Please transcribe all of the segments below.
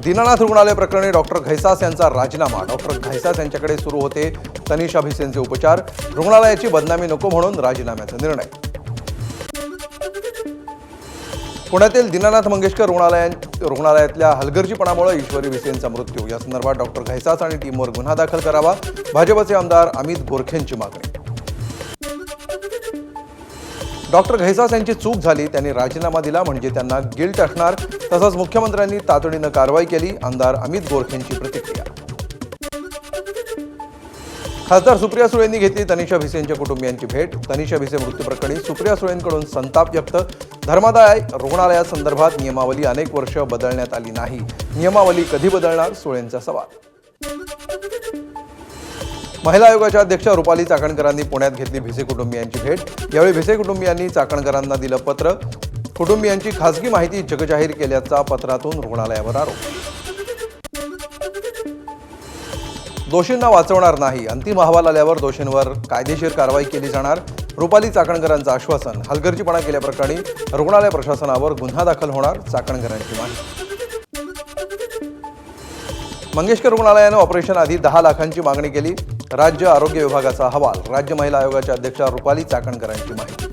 दीनानाथ रुग्णालय प्रकरणी डॉक्टर घैसास यांचा राजीनामा। डॉक्टर घैसास यांच्याकडे सुरू होते तनिषा भिसेंचे उपचार। रुग्णालयाची बदनामी नको म्हणून राजीनाम्याचा निर्णय। पुण्यातील दीनानाथ मंगेशकर रुग्णालयातल्या हलगर्जीपणामुळे ईश्वरी भिसेंचा मृत्यू। या संदर्भात डॉक्टर घैसास आणि टीमवर गुन्हा दाखल करावा, भाजपचे आमदार अमित गोरखेंची मागणी। डॉक्टर घैसास यांची चूक झाली, त्यांनी राजीनामा दिला म्हणजे त्यांना गिल्ट असणार, तसंच मुख्यमंत्र्यांनी तातडीनं कारवाई केली। आमदार अमित गोरखेंची प्रतिक्रिया। खासदार सुप्रिया सुळेंनी घेतली तनिषा भिसेंच्या कुटुंबियांची भेट। तनिषा भिसे मृत्यूप्रकरणी सुप्रिया सुळेंकडून संताप व्यक्त। धर्मादाय रुग्णालयासंदर्भात नियमावली अनेक वर्ष बदलण्यात आली नाही, नियमावली कधी बदलणार, सुळेंचा सवाल। महिला आयोगाच्या अध्यक्ष रुपाली चाकणकरांनी पुण्यात घेतली भिसे कुटुंबियांची भेट। यावेळी भिसे कुटुंबियांनी चाकणकरांना दिलं पत्र। कुटुंबियांची खासगी माहिती जगजाहीर केल्याचा पत्रातून रुग्णालयावर आरोप। दोषींना वाचवणार नाही, अंतिम अहवाल आल्यावर दोषींवर कायदेशीर कारवाई केली जाणार, रुपाली चाकणकरांचं आश्वासन। हलगर्जीपणा केल्याप्रकरणी रुग्णालय प्रशासनावर गुन्हा दाखल होणार, चाकणकरांची माहिती। मंगेशकर रुग्णालयानं ऑपरेशन आधी 10 लाखांची मागणी केली। राज्य आरोग्य विभागाचा अहवाल। राज्य महिला आयोगाच्या अध्यक्षा रुपाली चाकणकरांची माहिती।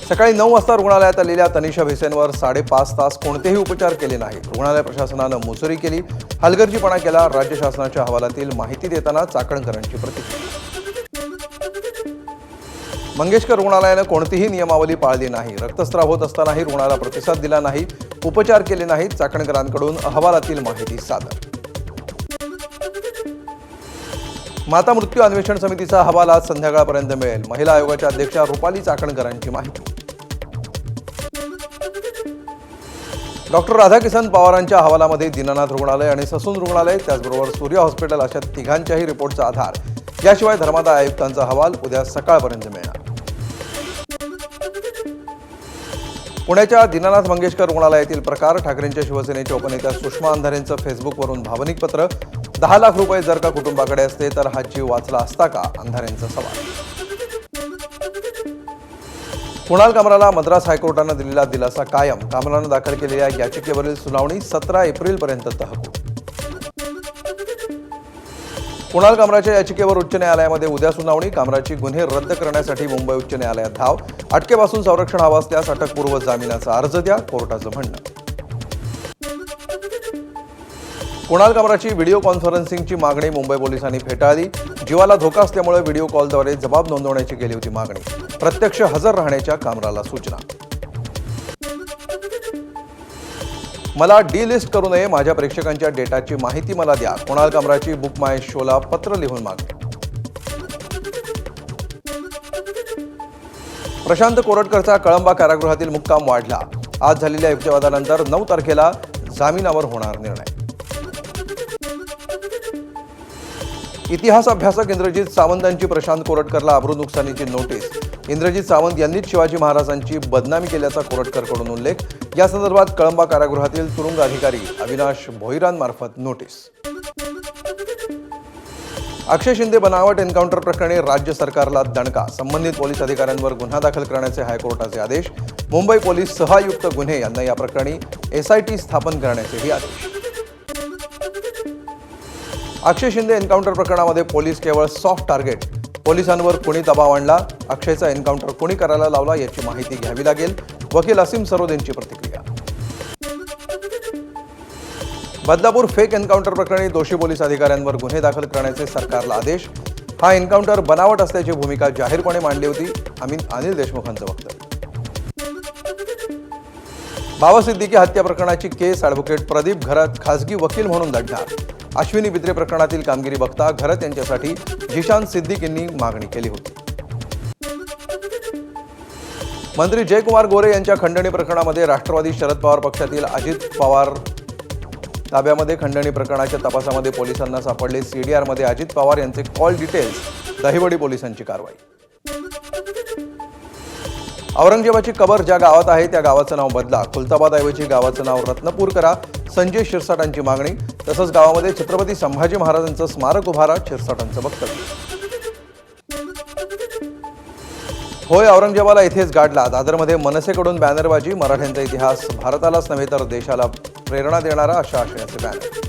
सकाळी 9 वाजता रुग्णालयात आलेल्या तनिषा भिसेंवर 5.5 तास कोणतेही उपचार केले नाहीत। रुग्णालय प्रशासनानं मुजोरी केली, हलगर्जीपणा केला। राज्य शासनाच्या अहवालातील माहिती देताना चाकणकरांची प्रतिक्रिया। मंगेशकर रुग्णालयानं कोणतीही नियमावली पाळली नाही, रक्तस्राव होत असतानाही रुग्णाला प्रतिसाद दिला नाही, उपचार केले नाहीत। चाकणकरांकडून अहवालातील माहिती सादर। माता मृत्यू अन्वेषण समितीचा अहवाल आज संध्याकाळपर्यंत मिळेल, महिला आयोगाच्या अध्यक्षा रुपाली चाकणकरांची माहिती। डॉक्टर राधाकिसन पवारांच्या अहवालामध्ये दीनानाथ रुग्णालय आणि ससून रुग्णालय, त्याचबरोबर सूर्या हॉस्पिटल अशा तिघांच्याही रिपोर्टचा आधार। याशिवाय धर्मादाय आयुक्तांचा अहवाल उद्या सकाळपर्यंत मिळणार। पुण्याच्या दीनानाथ मंगेशकर रुग्णालयातील प्रकार। ठाकरेंच्या शिवसेनेच्या उपनेत्या सुषमा अंधारेंचं फेसबुकवरून भावनिक पत्र। 10 लाख रुपये जर का कुटुंबाकडे असते तर हा जीव वाचला असता का, अंधारेंचा सवाल। कुणाल कामराला मद्रास हायकोर्टानं दिलेला दिलासा कायम। कामरानं दाखल केलेल्या याचिकेवरील सुनावणी 17 एप्रिलपर्यंत तहकूब। कुणाल कामराच्या याचिकेवर उच्च न्यायालयामध्ये उद्या सुनावणी। कामराची गुन्हे रद्द करण्यासाठी मुंबई उच्च न्यायालयात धाव। अटकेपासून संरक्षण हवं असल्यास अटकपूर्व जामिनाचा अर्ज द्या, कोर्टाचं म्हणणं। कुणाल कामराची व्हिडिओ कॉन्फरन्सिंगची मागणी मुंबई पोलिसांनी फेटाळली। जीवाला धोका असल्यामुळे व्हिडिओ कॉलद्वारे जबाब नोंदवण्याची केली होती मागणी। प्रत्यक्ष हजर राहण्याच्या कामराला सूचना। मला डिलिस्ट करू नये, माझ्या प्रेक्षकांच्या डेटाची माहिती मला द्या, कुणाल कामराची बुक माय शोला पत्र लिहून मागणी। प्रशांत कोरटकरचा कळंबा कारागृहातील मुक्काम वाढला। आज झालेल्या युक्तिवादानंतर 9 तारखेला जामिनावर होणार निर्णय। इतिहास अभ्यासक इंद्रजित सावंतांची प्रशांत कोरटकरला अब्रू नुकसानीची नोटीस। इंद्रजित सावंत यांनीच शिवाजी महाराजांची बदनामी केल्याचा कोरटकरकडून उल्लेख। या संदर्भात कळंबा कारागृहातील तुरुंग अधिकारी अविनाश भोईरांमार्फत नोटीस। अक्षय शिंदे बनावट एन्काउंटर प्रकरणी राज्य सरकारला दणका। संबंधित पोलीस अधिकाऱ्यांवर गुन्हा दाखल करण्याचे हायकोर्टाचे आदेश। मुंबई पोलीस सहआयुक्त गुन्हे यांना या प्रकरणी SIT स्थापन करण्याचेही आदेश। अक्षय शिंदे एन्काउंटर प्रकरणामध्ये पोलीस केवळ सॉफ्ट टार्गेट। पोलिसांवर कोणी दबाव आणला, अक्षयचा एन्काउंटर कोणी करायला लावला याची माहिती घ्यावी लागेल, वकील असीम सरोदेंची प्रतिक्रिया। बदलापूर फेक एन्काउंटर प्रकरणी दोषी पोलीस अधिकाऱ्यांवर गुन्हे दाखल करण्याचे सरकारला आदेश। हा एन्काउंटर बनावट असल्याची भूमिका जाहीरपणे मांडली होती, अनिल देशमुखांचं वक्तव्य। बाबा सिद्दीकी हत्या प्रकरणाची केस ॲडव्होकेट प्रदीप घरत खासगी वकील म्हणून लढणार। अश्विनी बिद्रे प्रकरणातील कामगिरी बघता घरत यांच्यासाठी जिशान सिद्दीकींनी मागणी केली होती। मंत्री जयकुमार गोरे यांच्या खंडणी प्रकरणामध्ये राष्ट्रवादी शरद पवार पक्षातील अजित पवार ताब्यामध्ये। खंडणी प्रकरणाच्या तपासामध्ये पोलिसांना सापडले CDRमध्ये अजित पवार यांचे कॉल डिटेल्स। दहिवडी पोलिसांची कारवाई। औरंगजेबाची कबर ज्या गावात आहे त्या गावाचं नाव बदला, खुलताबादऐवजी गावाचं नाव रत्नपूर करा, संजय शिरसाटांची मागणी। तसंच गावामध्ये छत्रपती संभाजी महाराजांचं स्मारक उभारा, शिरसाटांचं वक्तव्य। होय, औरंगजेबाला इथेच गाडला. दादरमध्ये मनसेकडून बॅनरबाजी. मराठ्यांचा इतिहास भारतालाच नव्हे तर देशाला प्रेरणा देणारा अशा आशयाचे बॅनर.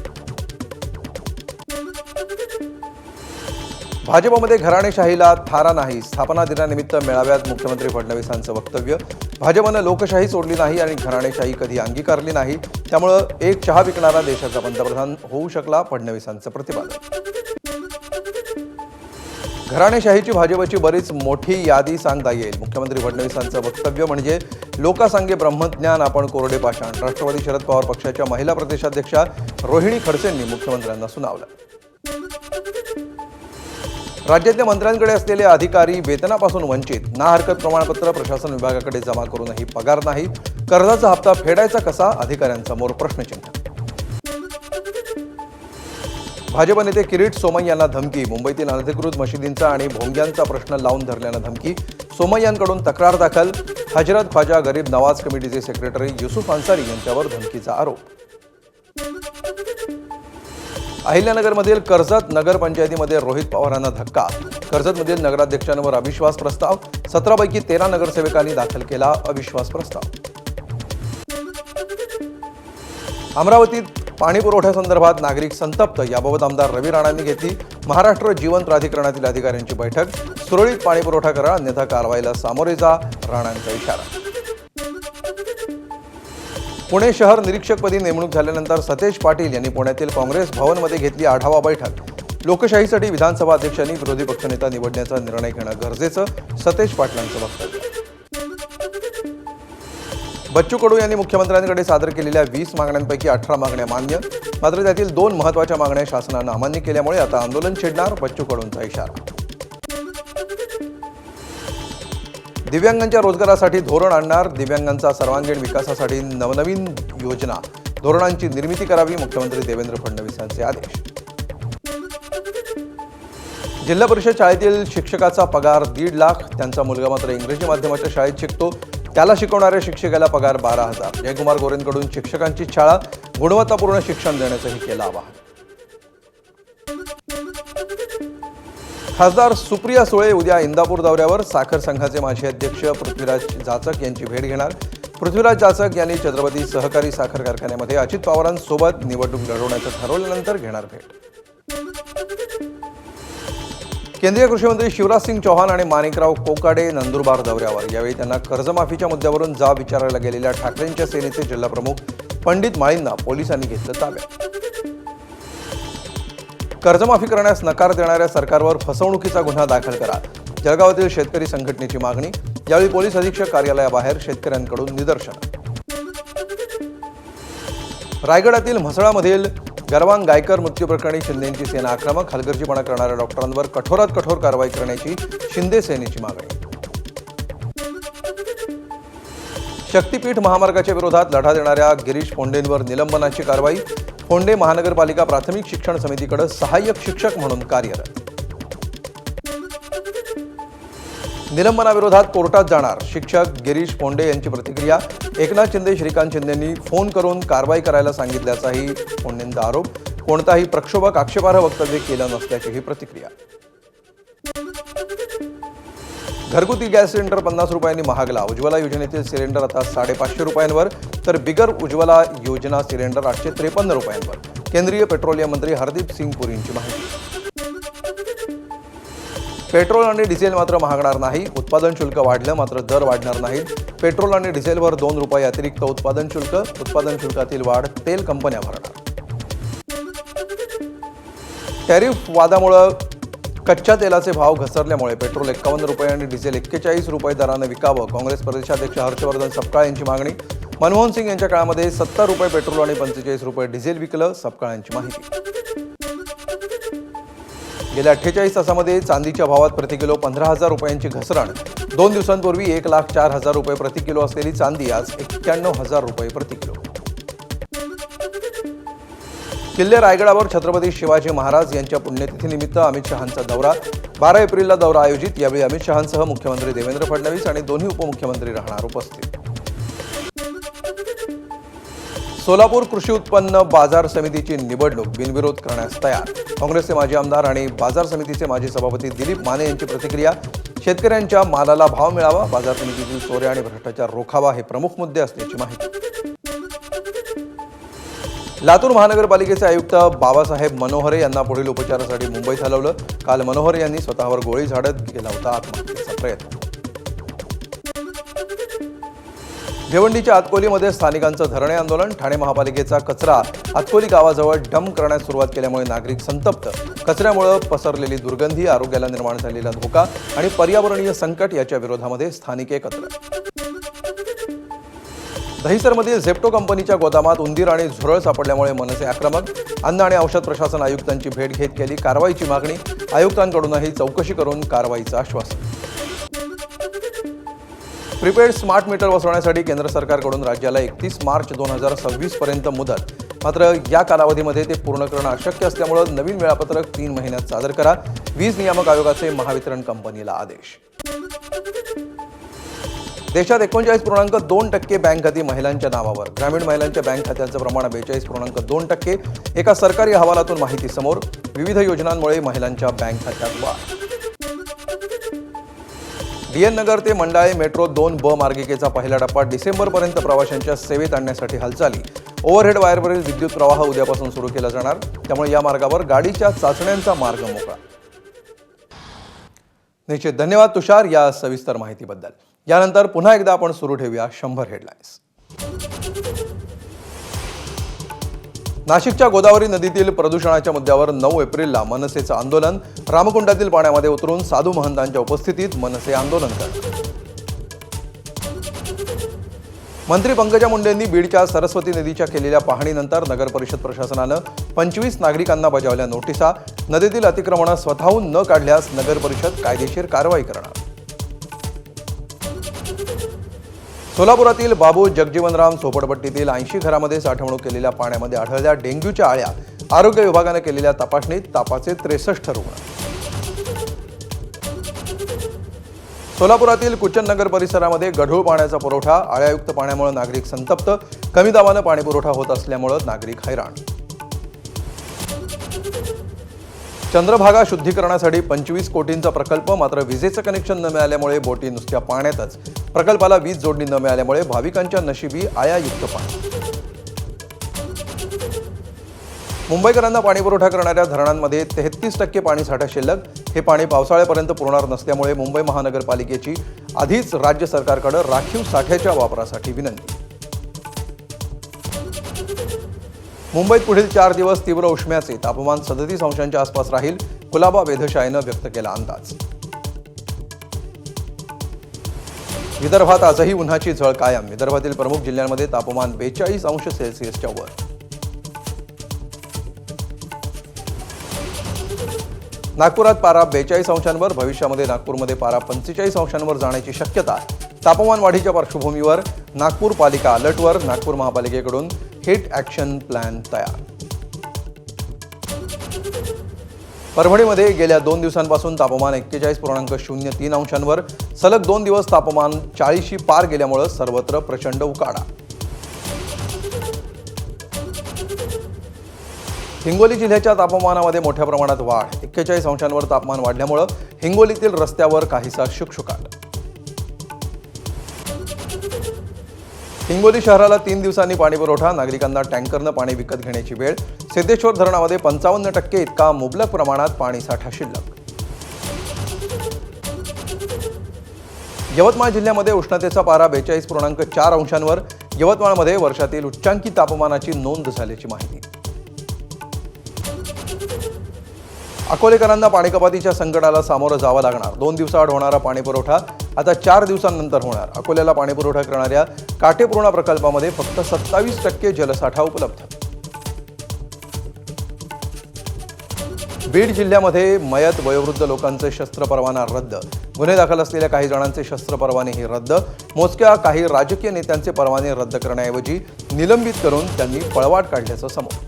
भाजपमध्ये घराणेशाहीला थारा नाही. स्थापना दिनानिमित्त मेळाव्यात मुख्यमंत्री फडणवीसांचं वक्तव्य. भाजपनं लोकशाही सोडली नाही आणि घराणेशाही कधी अंगीकारली नाही. त्यामुळं एक चहा विकणारा देशाचा पंतप्रधान होऊ शकला, फडणवीसांचं प्रतिपादन. घराणेशाहीची भाजपची बरीच मोठी यादी सांगता येईल. मुख्यमंत्री फडणवीसांचं वक्तव्य म्हणजे लोकासांगे ब्रह्मज्ञान, आपण कोरडे पाषाण. राष्ट्रवादी शरद पवार पक्षाच्या महिला प्रदेशाध्यक्षा रोहिणी खडसेंनी मुख्यमंत्र्यांना सुनावलं. राज्यातल्या मंत्र्यांकडे असलेले अधिकारी वेतनापासून वंचित. ना हरकत प्रमाणपत्र प्रशासन विभागाकडे जमा करूनही पगार नाही. कर्जाचा हप्ता फेडायचा कसा, अधिकाऱ्यांसमोर प्रश्नचिन्ह. भाजप नेते किरीट सोमय्या यांना धमकी. मुंबईतील अनधिकृत मशिदींचा आणि भोंग्यांचा प्रश्न लावून धरल्यानं धमकी. सोमय्यांकडून तक्रार दाखल. हजरत ख्वाजा गरीब नवाज कमिटीचे सेक्रेटरी युसुफ अन्सारी यांच्यावर धमकीचा आरोप. अहिल्यानगरमधील कर्जत नगरपंचायतीमध्ये रोहित पवारांना धक्का. कर्जतमधील नगराध्यक्षांवर अविश्वास प्रस्ताव. 17 पैकी 13 नगरसेवकांनी दाखल केला अविश्वास प्रस्ताव. अमरावतीत पाणी पुरवठ्यासंदर्भात नागरिक संतप्त. याबाबत आमदार रवी राणांनी घेतली महाराष्ट्र जीवन प्राधिकरणातील अधिकाऱ्यांची बैठक. सुरळीत पाणी पुरवठा करा, अन्यथा कारवाईला सामोरे जा, राणांचा इशारा. पुणे शहर निरीक्षकपदी नेमणूक झाल्यानंतर सतेज पाटील यांनी पुण्यातील काँग्रेस भवनमध्ये घेतली आढावा बैठक. लोकशाहीसाठी विधानसभा अध्यक्षांनी विरोधी पक्षनेता निवडण्याचा निर्णय घेणं गरजेचं, सतेज पाटलांचं वक्तव्य. बच्चू कडू यांनी मुख्यमंत्र्यांकडे सादर केलेल्या 20 मागण्यांपैकी 18 मागण्या मान्य. मात्र त्यातील 2 महत्त्वाच्या मागण्या शासनानं अमान्य केल्यामुळे आता आंदोलन छेडणार, बच्चू कडूंचा इशारा. दिव्यांगांच्या रोजगारासाठी धोरण आणणार. दिव्यांगांचा सर्वांगीण विकासासाठी नवनवीन योजना, धोरणांची निर्मिती करावी, मुख्यमंत्री देवेंद्र फडणवीस यांचे आदेश. जिल्हा परिषद शाळेतील शिक्षकाचा पगार 1.5 लाख. त्यांचा मुलगा मात्र इंग्रजी माध्यमाच्या शाळेत शिकतो. त्याला शिकवणाऱ्या शिक्षकाला पगार 12,000. जयकुमार गोरेंकडून शिक्षकांची शाळा, गुणवत्तापूर्ण शिक्षण देण्याचंही केलं आवाहन. खासदार सुप्रिया सुळे उद्या इंदापूर दौऱ्यावर. साखर संघाचे माजी अध्यक्ष पृथ्वीराज जाचक यांची भेट घेणार. पृथ्वीराज जाचक यांनी छत्रपती सहकारी साखर कारखान्यामध्ये अजित पवारांसोबत निवडणूक लढवण्याचं ठरवल्यानंतर घेणार भेट. केंद्रीय कृषी मंत्री शिवराज सिंग चौहान आणि माणिकराव कोकाडे नंदुरबार दौऱ्यावर. यावेळी त्यांना कर्जमाफीच्या मुद्द्यावरून जाब विचारायला गेलेल्या ठाकरेंच्या सेनेचे जिल्हाप्रमुख पंडित माळींना पोलिसांनी घेतलं ताब्यात. कर्जमाफी करण्यास नकार देणाऱ्या सरकारवर फसवणुकीचा गुन्हा दाखल करा. जळगावातील शेतकरी संघटनेची मागणी. यावेळी पोलीस अधीक्षक कार्यालयाबाहेर शेतकऱ्यांकडून निदर्शन. रायगडातील म्हसळामधील गरवांग गायकर मृत्यू प्रकरणी शिंदेंची सेना आक्रमक. हलगर्जीपणा करणाऱ्या डॉक्टरांवर कठोरात कठोर कारवाई करण्याची शिंदे सेनेची मागणी. शक्तीपीठ महामार्गाच्या विरोधात लढा देणाऱ्या गिरीश फोंडेंवर निलंबनाची कारवाई. फोंडे महानगरपालिका प्राथमिक शिक्षण समितीकडे सहाय्यक शिक्षक म्हणून कार्यरत. निलंबनाविरोधात कोर्टात जाणार. शिक्षक गिरीश फोंडे यांची प्रतिक्रिया. एकनाथ शिंदे, श्रीकांत शिंदेंनी फोन करून कारवाई करायला सांगितल्याचाही फोंडेंचा आरोप. कोणताही प्रक्षोभक आक्षेपार्ह वक्तव्य केलं नसल्याचीही प्रतिक्रिया. घरगुती गॅस सिलेंडर 50 रुपयांनी महागला. उज्ज्वला योजनेतील सिलेंडर आता 550 रुपयांवर, तर बिगर उज्ज्वला योजना सिलेंडर 853 रुपयांवर. केंद्रीय पेट्रोलियम मंत्री हरदीप सिंग पुरींची माहिती. पेट्रोल आणि डिझेल मात्र महागणार नाही. उत्पादन शुल्क वाढलं मात्र दर वाढणार नाहीत. पेट्रोल आणि डिझेलवर 2 रुपये अतिरिक्त उत्पादन शुल्क. उत्पादन शुल्कातील वाढ तेल कंपन्या भरणार. टॅरिफ वादामुळे कच्च्या तेलाचे भाव घसरल्यामुळे पेट्रोल 51 रुपये आणि डिझेल 41 रुपये दरानं विकावं. काँग्रेस प्रदेशाध्यक्ष हर्षवर्धन सपकाळ यांची मागणी. मनमोहन सिंग यांच्या काळामध्ये 70 रुपये पेट्रोल आणि 45 रुपये डिझेल विकलं. सपकाळ यांची माहिती. गेल्या 48 तासामध्ये चांदीच्या भावात प्रति किलो 15,000 रुपयांची घसरण. 2 दिवसांपूर्वी 1,04,000 रुपये प्रति किलो असलेली चांदी आज 91,000 रुपये प्रति किलो. किल्ले रायगडावर छत्रपती शिवाजी महाराज यांच्या पुण्यतिथीनिमित्त अमित शहांचा दौरा. 12 एप्रिलला दौरा आयोजित. यावेळी अमित शहांसह मुख्यमंत्री देवेंद्र फडणवीस आणि दोन्ही उपमुख्यमंत्री राहणार उपस्थित. सोलापूर कृषी उत्पन्न बाजार समितीची निवडणूक बिनविरोध करण्यास तयार. काँग्रेसचे माजी आमदार आणि बाजार समितीचे माजी सभापती दिलीप माने यांची प्रतिक्रिया. शेतकऱ्यांच्या मालाला भाव मिळावा, बाजार समितीतील चोऱ्या आणि भ्रष्टाचार रोखावा हे प्रमुख मुद्दे असल्याची माहिती. लातूर महानगरपालिकेचे आयुक्त बाबासाहेब मनोहरे यांना पुढील उपचारासाठी मुंबईत हलवलं. काल मनोहरे यांनी स्वतःवर गोळी झाडत केला होता आत्महत्येचा प्रयत्न. भिवंडीच्या आतकोलीमध्ये स्थानिकांचं धरणे आंदोलन. ठाणे महापालिकेचा कचरा आतकोली गावाजवळ डंप करण्यास सुरुवात केल्यामुळे नागरिक संतप्त. कचऱ्यामुळे पसरलेली दुर्गंधी, आरोग्याला निर्माण झालेला धोका आणि पर्यावरणीय संकट याच्या विरोधामध्ये स्थानिक एकत्र. दहिसरमधील झेप्टो कंपनीच्या गोदामात उंदीर आणि झुरळ सापडल्यामुळे मनसे आक्रमक. अन्न आणि औषध प्रशासन आयुक्तांची भेट घेत केली कारवाईची मागणी. आयुक्तांकडूनही चौकशी करून कारवाईचं आश्वासन. प्रीपेड स्मार्ट मीटर बसवण्यासाठी केंद्र सरकारकडून राज्याला 31 मार्च 2026 पर्यंत मुदत. मात्र या कालावधीमध्ये ते पूर्ण करणं अशक्य असल्यामुळे नवीन वेळापत्रक 3 महिन्यात सादर करा. वीज नियामक आयोगाचे महावितरण कंपनीला आदेश. देशात 39.2% बँक खाती महिलांच्या नावावर. ग्रामीण महिलांच्या बँक खात्यांचं प्रमाण 42.2%. एका सरकारी अहवालातून माहिती समोर. विविध योजनांमुळे महिलांच्या बँक खात्यात वाढ. DN नगर ते मंडाळे मेट्रो 2B मार्गिकेचा पहिला टप्पा डिसेंबरपर्यंत प्रवाशांच्या सेवेत आणण्यासाठी हालचाली. ओव्हरहेड वायरवरील विद्युत प्रवाह उद्यापासून सुरू केला जाणार. त्यामुळे या मार्गावर गाडीच्या चाचण्यांचा मार्ग मोकळा. निश्चित धन्यवाद तुषार या सविस्तर माहितीबद्दल. यानंतर पुन्हा एकदा आपण सुरू ठेवूया 100 हेडलाईन्स. नाशिकच्या गोदावरी नदीतील प्रदूषणाच्या मुद्द्यावर 9 एप्रिलला मनसेचं आंदोलन. रामकुंडातील पाण्यामध्ये उतरून साधू महंतांच्या उपस्थितीत मनसे आंदोलन करणार. मंत्री पंकजा मुंडेंनी बीडच्या सरस्वती नदीच्या केलेल्या पाहणीनंतर नगर परिषद प्रशासनानं 25 नागरिकांना बजावल्या नोटिसा. नदीतील अतिक्रमणं स्वतःहून न काढल्यास नगर परिषद कायदेशीर कारवाई करणार. सोलापुरातील बाबू जगजीवनराम झोपडपट्टीतील 80 घरामध्ये साठवणूक केलेल्या पाण्यामध्ये आढळल्या डेंग्यूच्या आळ्या. आरोग्य विभागाने केलेल्या तपासणीत तापाचे 63 रुग्ण. सोलापुरातील कुचन नगर परिसरामध्ये गढूळ पाण्याचा पुरवठा. आळ्यायुक्त पाण्यामुळे नागरिक संतप्त. कमी दाबाने पाणी पुरवठा होत असल्यामुळे नागरिक हैराण. चंद्रभागा शुद्धीकरणासाठी 25 कोटींचा प्रकल्प. मात्र विजेचं कनेक्शन न मिळाल्यामुळे बोटी नुसत्या पाण्यातच. प्रकल्पाला वीज जोडणी न मिळाल्यामुळे भाविकांच्या नशिबी आयायुक्त पाणी. मुंबईकरांना पाणीपुरवठा करणाऱ्या धरणांमध्ये 33% पाणीसाठा शिल्लक. हे पाणी पावसाळ्यापर्यंत पुरवणार नसल्यामुळे मुंबई महानगरपालिकेची आधीच राज्य सरकारकडे राखीव साठ्याच्या वापरासाठी विनंती. मुंबईत पुढील 4 दिवस तीव्र उष्म्याचे. तापमान 37 अंशांच्या आसपास राहील. कुलाबा वेधशाळेनं व्यक्त केला अंदाज. विदर्भात आजही उन्हाची झळ कायम. विदर्भातील प्रमुख जिल्ह्यांमध्ये तापमान 42 अंश सेल्सिअसच्या वर. नागपुरात पारा 42 अंशांवर. भविष्यामध्ये नागपूरमध्ये पारा 45 अंशांवर जाण्याची शक्यता. तापमान वाढीच्या पार्श्वभूमीवर नागपूर पालिका अलर्टवर. नागपूर महापालिकेकडून हिट ॲक्शन प्लॅन तयार. परभणीमध्ये गेल्या 2 दिवसांपासून तापमान 41.03 अंशांवर. सलग 2 दिवस तापमान 40शी पार गेल्यामुळे सर्वत्र प्रचंड उकाडा. हिंगोली जिल्ह्याच्या तापमानामध्ये मोठ्या प्रमाणात वाढ. 41 अंशांवर तापमान वाढल्यामुळे हिंगोलीतील रस्त्यावर काहीसा शुकशुकाट. हिंगोली शहराला 3 दिवसांनी पाणीपुरवठा. नागरिकांना टँकरनं पाणी विकत घेण्याची वेळ. सिद्धेश्वर धरणामध्ये 55% इतका मुबलक प्रमाणात पाणीसाठा शिल्लक. यवतमाळ जिल्ह्यामध्ये उष्णतेचा पारा 42.4 अंशांवर. यवतमाळमध्ये वर्षातील उच्चांकी तापमानाची नोंद झाल्याची माहिती. अकोलेकरांना पाणीकपातीच्या संकटाला सामोरं जावं लागणार. 2 दिवसाआड होणारा पाणीपुरवठा आता 4 दिवसांनंतर होणार. अकोल्याला पाणीपुरवठा करणाऱ्या काटेपूर्णा प्रकल्पामध्ये फक्त 27% जलसाठा उपलब्ध. बीड जिल्ह्यामध्ये मयत वयोवृद्ध लोकांचे शस्त्र परवाना रद्द. गुन्हे दाखल असलेल्या काही जणांचे शस्त्र परवानेही रद्द. मोजक्या काही राजकीय नेत्यांचे परवाने रद्द करण्याऐवजी निलंबित करून त्यांनी पळवाट काढल्याचं समोर.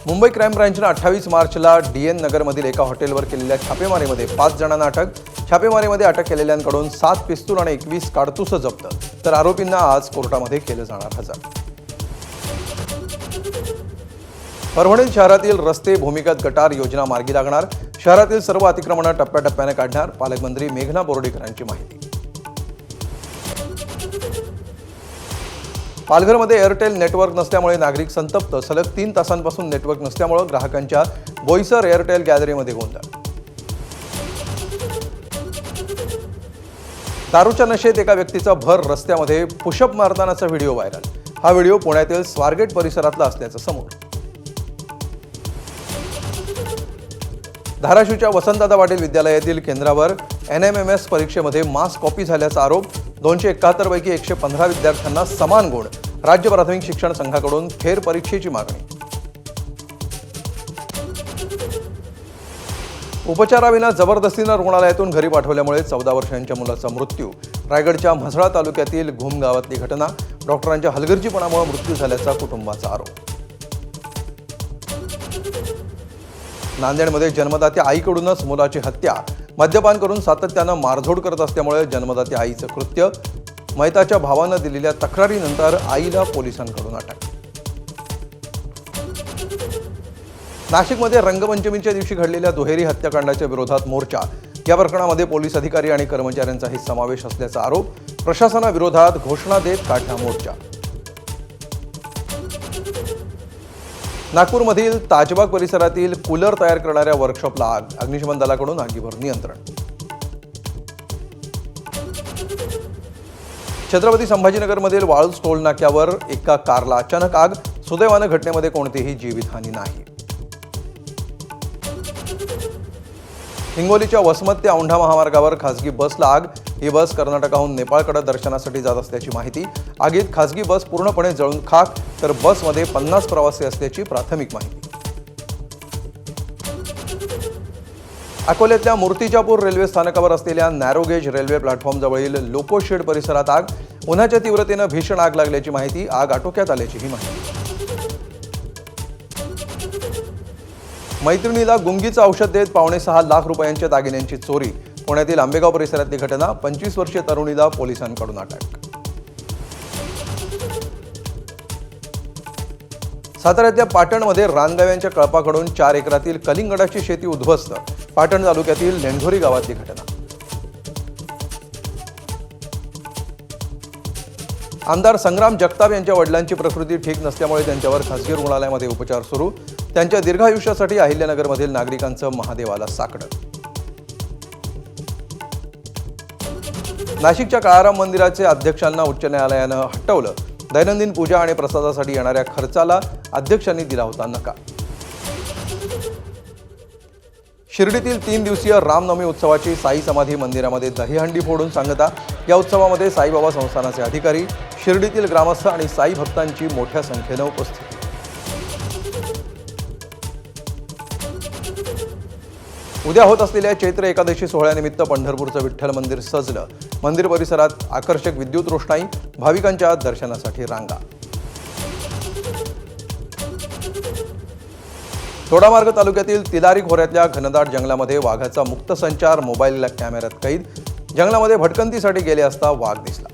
मुंबई क्राईम ब्रँचनं 28 मार्चला DN नगरमधील एका हॉटेलवर केलेल्या छापेमारीमध्ये 5 जणांना अटक. छापेमारीमध्ये अटक केलेल्यांकडून 7 पिस्तूल आणि 21 काडतुसं जप्त. तर आरोपींना आज कोर्टामध्ये केलं जाणार हजर. परभणी शहरातील रस्ते, भूमिगत गटार योजना मार्गी लागणार. शहरातील सर्व अतिक्रमणं टप्प्याटप्प्याने काढणार, पालकमंत्री मेघना बोर्डीकरांची माहिती. पालघरमध्ये एअरटेल नेटवर्क नसल्यामुळे नागरिक संतप्त. सलग 3 तासांपासून नेटवर्क नसल्यामुळे ग्राहकांच्या बोईसर एअरटेल गॅलरीमध्ये गोंधळ. दारूच्या नशेत एका व्यक्तीचा भर रस्त्यामध्ये पुशअप मारतानाचा व्हिडिओ व्हायरल. हा व्हिडिओ पुण्यातील स्वारगेट परिसरातला असल्याचं समोर. धाराशिवच्या वसंतदादा पाटील विद्यालयातील केंद्रावर NMMS परीक्षेमध्ये मास कॉपी झाल्याचा आरोप. 271 पैकी 115 विद्यार्थ्यांना समान गुण. राज्य प्राथमिक शिक्षण संघाकडून फेर परीक्षेची मागणी. उपचाराविना जबरदस्तीनं रुग्णालयातून घरी पाठवल्यामुळे 14 वर्षांच्या मुलाचा मृत्यू. रायगडच्या म्हसळा तालुक्यातील घुम गावातली घटना. डॉक्टरांच्या हलगर्जीपणामुळे मृत्यू झाल्याचा कुटुंबाचा आरोप. नांदेडमध्ये जन्मदात्या आईकडूनच मुलाची हत्या. मद्यपान करून सातत्यानं मारझोड करत असल्यामुळे जन्मदात्या आईचं कृत्य. मैताच्या भावानं दिलेल्या तक्रारीनंतर आईला पोलिसांकडून अटक. नाशिकमध्ये रंगपंचमीच्या दिवशी घडलेल्या दुहेरी हत्याकांडाच्या विरोधात मोर्चा. या प्रकरणामध्ये पोलीस अधिकारी आणि कर्मचाऱ्यांचाही समावेश असल्याचा आरोप. प्रशासनाविरोधात घोषणा देत काढला मोर्चा. नागपूरमधील ताजबाग परिसरातील कूलर तयार करणाऱ्या वर्कशॉपला आग. अग्निशमन दलाकडून आगीवर नियंत्रण. छत्रपती संभाजीनगरमधील वाळूज टोल नाक्यावर एका कारला अचानक आग. सुदैवानं घटनेमध्ये कोणतीही जीवितहानी नाही. हिंगोलीच्या वसमत ते औंढा महामार्गावर खासगी बसला आग. ही बस कर्नाटकाहून नेपाळकडे दर्शनासाठी जात असल्याची माहिती. आगीत खासगी बस पूर्णपणे जळून खाक, तर बसमध्ये 50 प्रवासी असल्याची प्राथमिक माहिती. अकोल्यातल्या मूर्तिजापूर रेल्वे स्थानकावर असलेल्या नॅरोगेज रेल्वे प्लॅटफॉर्मजवळील लोकोशेड परिसरात आग. उन्हाच्या तीव्रतेनं भीषण आग लागल्याची माहिती. आग आटोक्यात आल्याचीही माहिती. मैत्रिणीला गुंगीचं औषध देत 5.25 लाख रुपयांच्या दागिन्यांची चोरी. पुण्यातील आंबेगाव परिसरातली घटना. 25 वर्षीय तरुणीला पोलिसांकडून अटक. साताऱ्यातल्या पाटणमध्ये रानगाव्यांच्या कळपाकडून 4 एकरातील कलिंगडाची शेती उद्ध्वस्त. पाटण तालुक्यातील लेंढोरी गावातली घटना. आमदार संग्राम जगताप यांच्या वडिलांची प्रकृती ठीक नसल्यामुळे त्यांच्यावर खासगी रुग्णालयामध्ये उपचार सुरू. त्यांच्या दीर्घायुष्यासाठी अहिल्यानगरमधील नागरिकांचं महादेवाला साकडं. नाशिकच्या काळाराम मंदिराचे अध्यक्षांना उच्च न्यायालयानं हटवलं. दैनंदिन पूजा आणि प्रसादासाठी येणाऱ्या खर्चाला अध्यक्षांनी दिला होता नकार. शिर्डीतील 3 दिवसीय रामनवमी उत्सवाची साई समाधी मंदिरामध्ये दहीहंडी फोडून सांगता. या उत्सवामध्ये साईबाबा संस्थानाचे अधिकारी, शिर्डीतील ग्रामस्थ आणि साई भक्तांची मोठ्या संख्येनं उपस्थिती. उद्या होत असलेल्या चैत्र एकादशी सोहळ्यानिमित्त पंढरपूरचं विठ्ठल मंदिर सजलं. मंदिर परिसरात आकर्षक विद्युत रोषणाई. भाविकांच्या दर्शनासाठी रांगा. दोडामार्ग तालुक्यातील तिलारी खोऱ्यातल्या घनदाट जंगलामध्ये वाघाचा मुक्त संचार. मोबाईल कॅमेऱ्यात कैद. जंगलामध्ये भटकंतीसाठी गेले असता वाघ दिसला.